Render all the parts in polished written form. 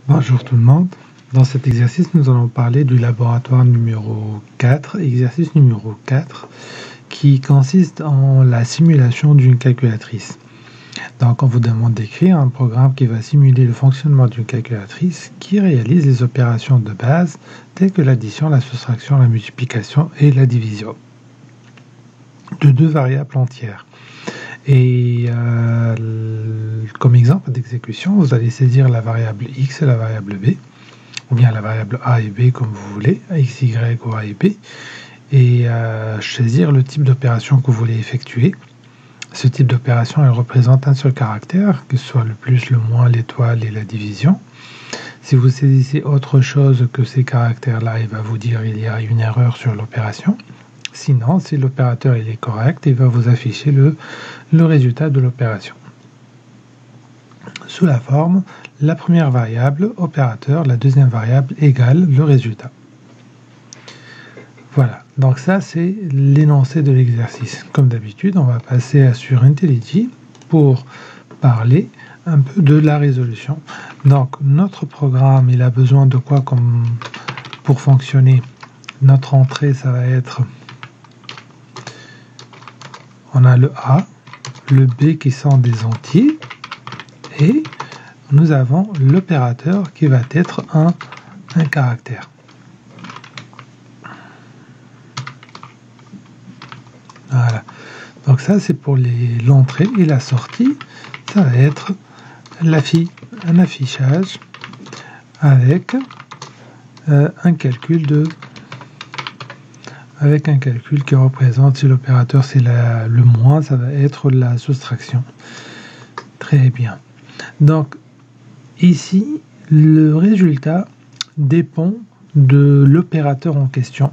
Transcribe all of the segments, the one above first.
Bonjour tout le monde. Dans cet exercice, nous allons parler du laboratoire numéro 4, exercice numéro 4, qui consiste en la simulation d'une calculatrice. Donc, on vous demande d'écrire un programme qui va simuler le fonctionnement d'une calculatrice qui réalise les opérations de base telles que l'addition, la soustraction, la multiplication et la division de deux variables entières. Et comme exemple d'exécution, vous allez saisir la variable x et la variable b, ou bien la variable a et b comme vous voulez, x, y ou a et b, et saisir le type d'opération que vous voulez effectuer. Ce type d'opération, elle représente un seul caractère, que ce soit le plus, le moins, l'étoile et la division. Si vous saisissez autre chose que ces caractères-là, il va vous dire qu'il y a une erreur sur l'opération. Sinon, si l'opérateur est correct, il va vous afficher le résultat de l'opération. Sous la forme, la première variable, opérateur, la deuxième variable égale le résultat. Voilà, donc ça c'est l'énoncé de l'exercice. Comme d'habitude, on va passer sur IntelliJ pour parler un peu de la résolution. Donc notre programme, il a besoin de quoi pour fonctionner? Notre entrée, ça va être... On a le A, le B qui sont des entiers, et nous avons l'opérateur qui va être un caractère. Voilà. Donc ça, c'est pour l'entrée et la sortie. Ça va être un affichage avec un calcul qui représente, si l'opérateur c'est le moins, ça va être la soustraction. Très bien. Donc ici, le résultat dépend de l'opérateur en question.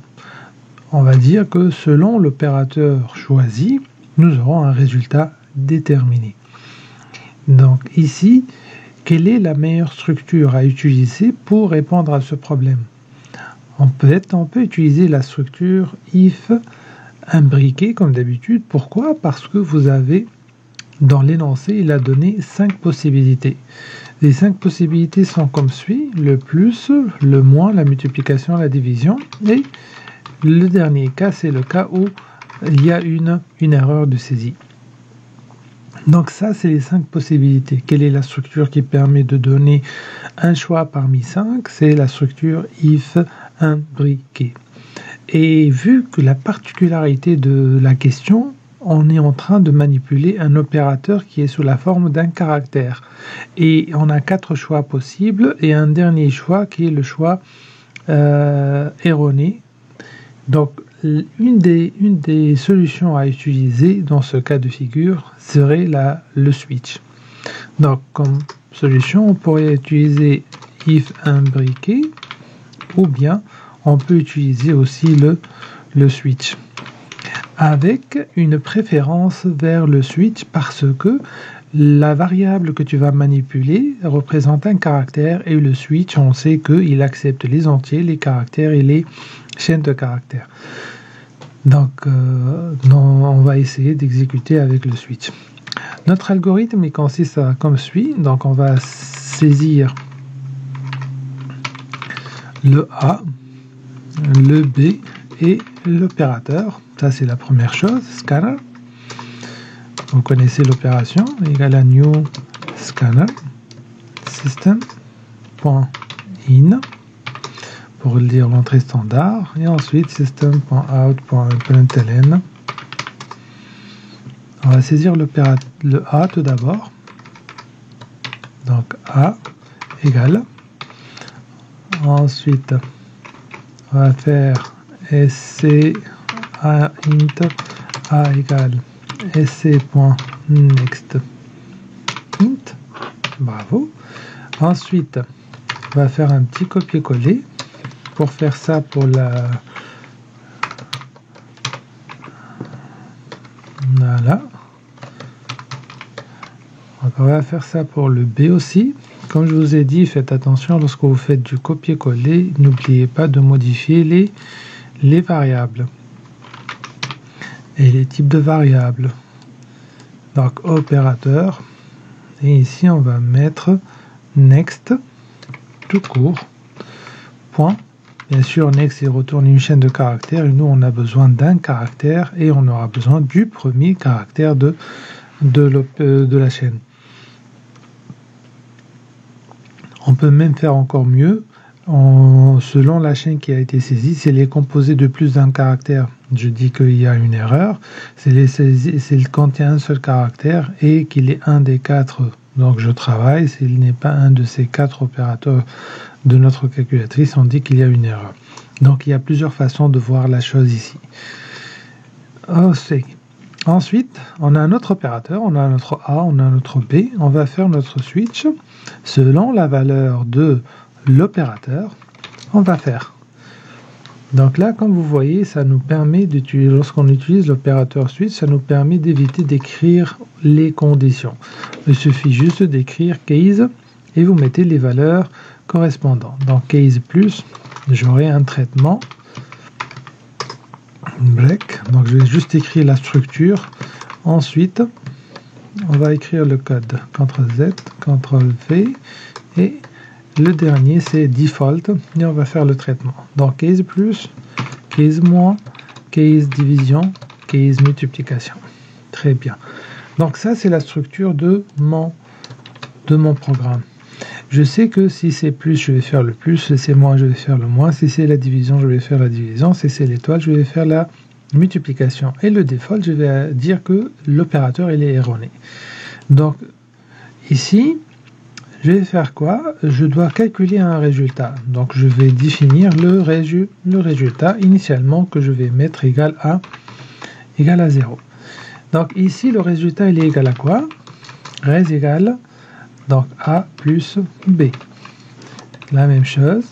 On va dire que selon l'opérateur choisi, nous aurons un résultat déterminé. Donc ici, quelle est la meilleure structure à utiliser pour répondre à ce problème? On peut utiliser la structure if imbriquée comme d'habitude. Pourquoi? Parce que vous avez, dans l'énoncé, il a donné 5 possibilités. Les 5 possibilités sont comme suit: le plus, le moins, la multiplication, la division. Et le dernier cas, c'est le cas où il y a une erreur de saisie. Donc ça, c'est les 5 possibilités. Quelle est la structure qui permet de donner un choix parmi 5? C'est la structure if imbriquée. Et vu que la particularité de la question, on est en train de manipuler un opérateur qui est sous la forme d'un caractère. Et on a 4 choix possibles et un dernier choix qui est le choix erroné. Donc, une des solutions à utiliser dans ce cas de figure serait le switch. Donc, comme solution, on pourrait utiliser if imbriqué, ou bien on peut utiliser aussi le switch, avec une préférence vers le switch parce que la variable que tu vas manipuler représente un caractère et le switch, on sait qu'il accepte les entiers, les caractères et les chaînes de caractères. Donc, on va essayer d'exécuter avec le switch. Notre algorithme il consiste comme suit. Donc, on va saisir le A, le B et l'opérateur. Ça, c'est la première chose, scanner. Vous connaissez l'opération, égale à new scanner system.in pour lire l'entrée standard, et ensuite system.out.println. On va saisir le A tout d'abord. Donc A égale. Ensuite, on va faire sc a int a égale sc.next int. Bravo. Ensuite, on va faire un petit copier-coller pour faire ça pour la... Voilà. Donc, on va faire ça pour le B aussi. Comme je vous ai dit, faites attention lorsque vous faites du copier-coller. N'oubliez pas de modifier les variables et les types de variables. Donc, opérateur. Et ici, on va mettre next tout court, point. Bien sûr, next, il retourne une chaîne de caractères, et nous, on a besoin d'un caractère, et on aura besoin du premier caractère de la chaîne. On peut même faire encore mieux, selon la chaîne qui a été saisie, si elle est composée de plus d'un caractère, je dis qu'il y a une erreur. Si elle contient un seul caractère et qu'il est un des 4, donc je travaille, s'il n'est pas un de ces 4 opérateurs de notre calculatrice, on dit qu'il y a une erreur. Donc il y a plusieurs façons de voir la chose ici. Ensuite, on a un autre opérateur, on a notre A, on a notre B. On va faire notre switch selon la valeur de l'opérateur. On va faire. Donc là, comme vous voyez, ça nous permet d'utiliser, lorsqu'on utilise l'opérateur switch, ça nous permet d'éviter d'écrire les conditions. Il suffit juste d'écrire case et vous mettez les valeurs correspondantes. Donc case plus, j'aurai un traitement break. Donc je vais juste écrire la structure. Ensuite, on va écrire le code. CTRL-Z, CTRL-V et le dernier c'est default et on va faire le traitement. Donc case plus, case moins, case division, case multiplication. Très bien. Donc ça c'est la structure de mon programme. Je sais que si c'est plus, je vais faire le plus, si c'est moins, je vais faire le moins, si c'est la division, je vais faire la division, si c'est l'étoile, je vais faire la multiplication. Et le default, je vais dire que l'opérateur il est erroné. Donc ici, je vais faire quoi? Je dois calculer un résultat. Donc je vais définir le résultat initialement que je vais mettre égal à 0. Donc ici, le résultat il est égal à quoi? Res égale donc A plus B. La même chose.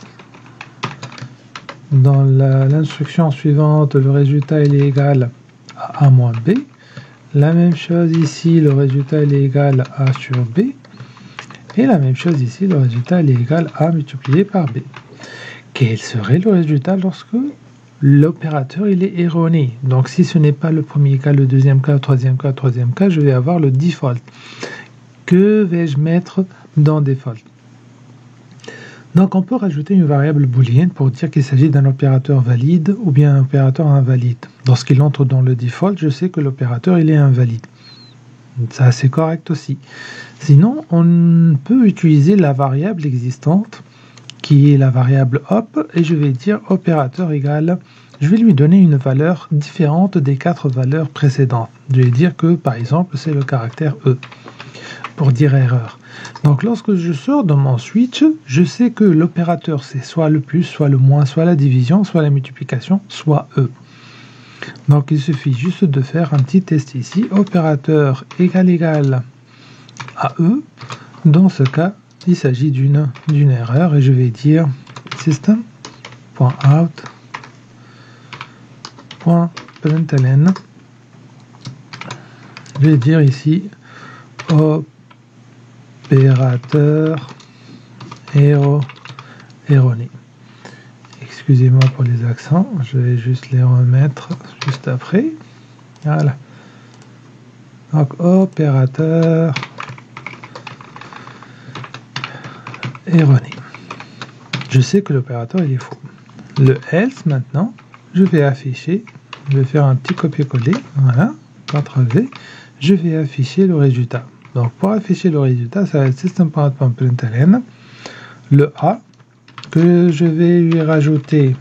Dans l'instruction suivante, le résultat il est égal à A moins B. La même chose ici, le résultat il est égal à A sur B. Et la même chose ici, le résultat il est égal à A multiplié par B. Quel serait le résultat lorsque l'opérateur il est erroné? Donc si ce n'est pas le premier cas, le deuxième cas, le troisième cas, je vais avoir le default. Que vais-je mettre dans default? Donc on peut rajouter une variable booléenne pour dire qu'il s'agit d'un opérateur valide ou bien un opérateur invalide. Lorsqu'il entre dans le default, je sais que l'opérateur il est invalide. Ça c'est correct aussi. Sinon, on peut utiliser la variable existante qui est la variable op et je vais dire opérateur égale, je vais lui donner une valeur différente des 4 valeurs précédentes. Je vais dire que par exemple c'est le caractère E pour dire erreur. Donc lorsque je sors de mon switch, je sais que l'opérateur c'est soit le plus, soit le moins, soit la division, soit la multiplication, soit E. Donc il suffit juste de faire un petit test ici, opérateur égal à E. Dans ce cas, il s'agit d'une erreur et je vais dire system.out.println. Je vais dire ici opérateur erroné. Excusez-moi pour les accents, je vais juste les remettre juste après. Voilà. Donc opérateur erroné. Je sais que l'opérateur il est faux. Le else maintenant, je vais afficher, je vais faire un petit copier-coller, voilà, CTRL-V, je vais afficher le résultat. Donc pour afficher le résultat, ça va être system.out.println, le A, que je vais lui rajouter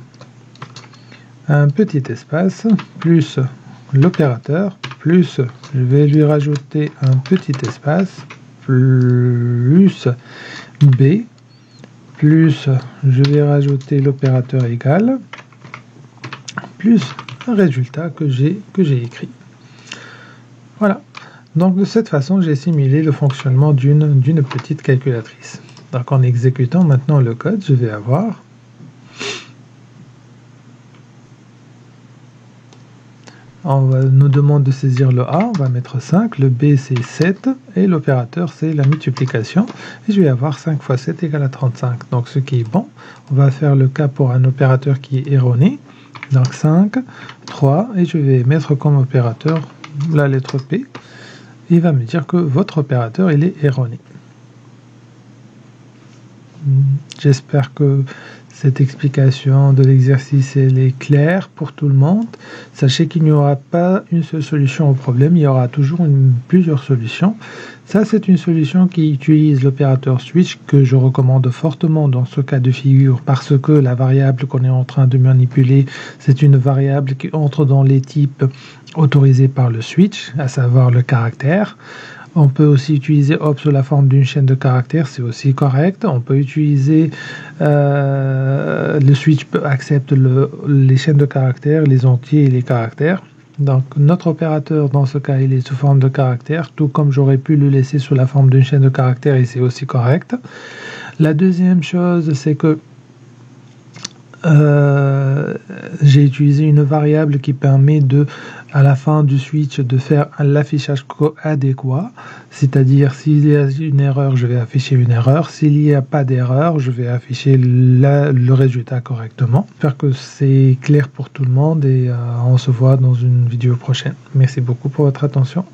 un petit espace, plus l'opérateur, plus je vais lui rajouter un petit espace, plus B, plus je vais rajouter l'opérateur égal, plus un résultat que j'ai écrit. Voilà. Donc de cette façon, j'ai simulé le fonctionnement d'une petite calculatrice. Donc en exécutant maintenant le code, je vais avoir on nous demande de saisir le A, on va mettre 5, le B c'est 7 et l'opérateur c'est la multiplication et je vais avoir 5 fois 7 égale à 35. Donc ce qui est bon, on va faire le cas pour un opérateur qui est erroné. Donc 5, 3 et je vais mettre comme opérateur la lettre P. Il va me dire que votre opérateur il est erroné. J'espère que cette explication de l'exercice est claire pour tout le monde. Sachez qu'il n'y aura pas une seule solution au problème, il y aura toujours plusieurs solutions. Ça, c'est une solution qui utilise l'opérateur switch que je recommande fortement dans ce cas de figure parce que la variable qu'on est en train de manipuler, c'est une variable qui entre dans les types autorisés par le switch, à savoir le caractère. On peut aussi utiliser hop sous la forme d'une chaîne de caractères, c'est aussi correct. On peut utiliser le switch accepte les chaînes de caractères, les entiers et les caractères. Donc notre opérateur dans ce cas il est sous forme de caractère, tout comme j'aurais pu le laisser sous la forme d'une chaîne de caractères et c'est aussi correct. La deuxième chose c'est que j'ai utilisé une variable qui permet à la fin du switch de faire l'affichage adéquat, c'est-à-dire s'il y a une erreur, je vais afficher une erreur, s'il n'y a pas d'erreur, je vais afficher le résultat correctement. J'espère que c'est clair pour tout le monde et on se voit dans une vidéo prochaine. Merci beaucoup pour votre attention.